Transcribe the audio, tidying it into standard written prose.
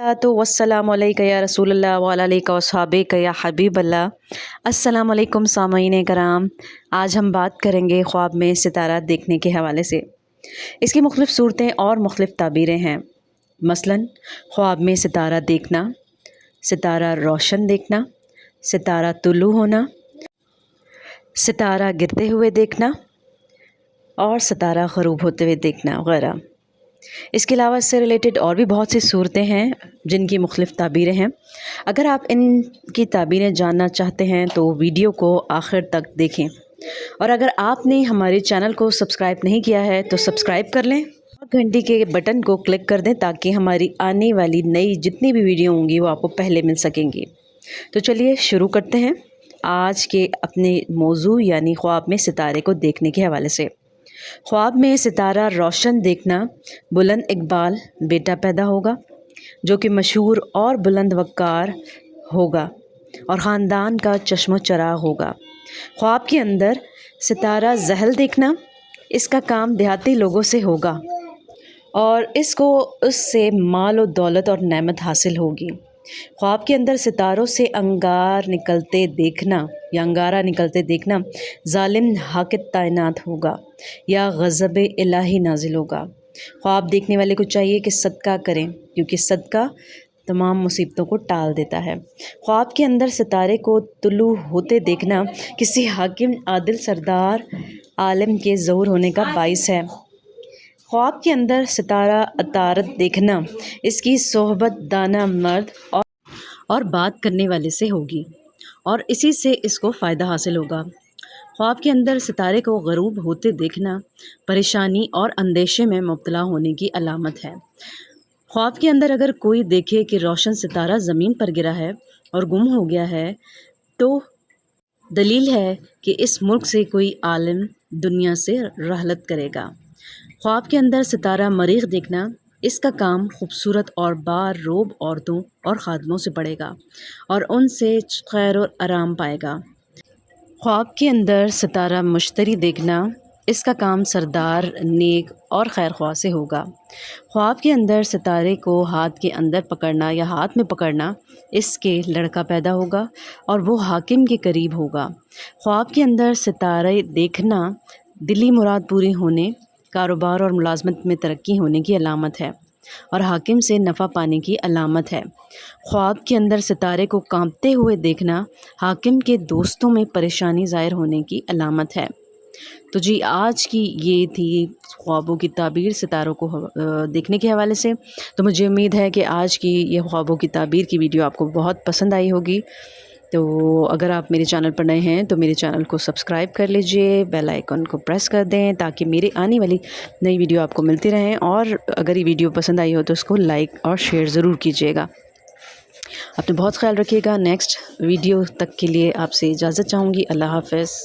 तो वस्सलाम अलैका या रसूल अल्लाह व अलैका वस्हाबिका या हबीब अल्लाह। अस्सलाम वालेकुम सामईन कराम। आज हम बात करेंगे ख्वाब में सितारा देखने के हवाले से। इसकी मुख्तलिफ़ सूरतें और मुख्तलिफ़ ताबीरें हैं। मसलन ख्वाब में सितारा देखना, सितारा रोशन देखना, सितारा तुलू होना, सितारा गिरते हुए देखना और सितारा ग़रूब होते हुए देखना वगैरह। इसके अलावा इससे रिलेटेड और भी बहुत सी सूरतें हैं जिनकी मुख्तलिफ़ ताबीरें हैं। अगर आप इनकी ताबीरें जानना चाहते हैं तो वीडियो को आखिर तक देखें, और अगर आपने हमारे चैनल को सब्सक्राइब नहीं किया है तो सब्सक्राइब कर लें और घंटी के बटन को क्लिक कर दें ताकि हमारी आने वाली नई जितनी भी वीडियो होंगी वो आपको पहले मिल सकेंगी। तो चलिए शुरू करते हैं आज के अपने मौजू यानी ख्वाब में सितारे को देखने के हवाले से। ख्वाब में सितारा रोशन देखना, बुलंद इकबाल बेटा पैदा होगा जो कि मशहूर और बुलंद वक़ार होगा और ख़ानदान का चश्मो चराग होगा। ख्वाब के अंदर सितारा जहल देखना, इसका काम देहाती लोगों से होगा और इसको उससे माल और दौलत और नेमत हासिल होगी। ख्वाब के अंदर सितारों से अंगारा निकलते देखना जालिम हाकिम तैनात होगा या गज़ब इलाही नाजिल होगा। ख्वाब देखने वाले को चाहिए कि सदका करें क्योंकि सदका तमाम मुसीबतों को टाल देता है। ख्वाब के अंदर सितारे को तुलू होते देखना किसी हाकिम आदिल सरदार आलिम के ज़हूर होने का बाइस है। ख्वाब के अंदर सितारा अतारत देखना इसकी सोहबत दाना मर्द और बात करने वाले से होगी और इसी से इसको फ़ायदा हासिल होगा। ख्वाब के अंदर सितारे को ग़रूब होते देखना परेशानी और अंदेशे में मुब्तला होने की अलामत है। ख्वाब के अंदर अगर कोई देखे कि रोशन सितारा ज़मीन पर गिरा है और गुम हो गया है तो दलील है कि इस मुल्क से कोई आलिम दुनिया से रहलत करेगा। ख्वाब के अंदर सितारा मरीख़ देखना, इसका काम खूबसूरत और बारोब औरतों और ख़ादमों से पड़ेगा और उनसे खैर और आराम पाएगा। ख्वाब के अंदर सितारा मुश्तरी देखना, इसका काम सरदार नेक और खैर ख्वाह से होगा। ख्वाब के अंदर सितारे को हाथ के अंदर पकड़ना या हाथ में पकड़ना, इसके लड़का पैदा होगा और वो हाकिम के करीब होगा। ख्वाब के अंदर सितारे देखना दिली मुराद पूरी होने, कारोबार और मुलाजमत में तरक्की होने की अलामत है और हाकिम से नफ़ा पाने की अलामत है। ख्वाब के अंदर सितारे को कांपते हुए देखना हाकिम के दोस्तों में परेशानी ज़ाहिर होने की अलामत है। तो जी आज की ये थी ख्वाबों की ताबीर सितारों को देखने के हवाले से। तो मुझे उम्मीद है कि आज की ये ख्वाबों की ताबीर की वीडियो आपको बहुत पसंद आई होगी। तो अगर आप मेरे चैनल पर नए हैं तो मेरे चैनल को सब्सक्राइब कर लीजिए, बेल आइकन को प्रेस कर दें ताकि मेरी आने वाली नई वीडियो आपको मिलती रहें। और अगर ये वीडियो पसंद आई हो तो उसको लाइक और शेयर ज़रूर कीजिएगा। अपने बहुत ख्याल रखिएगा। नेक्स्ट वीडियो तक के लिए आपसे इजाज़त चाहूँगी। अल्लाह हाफ़िज़।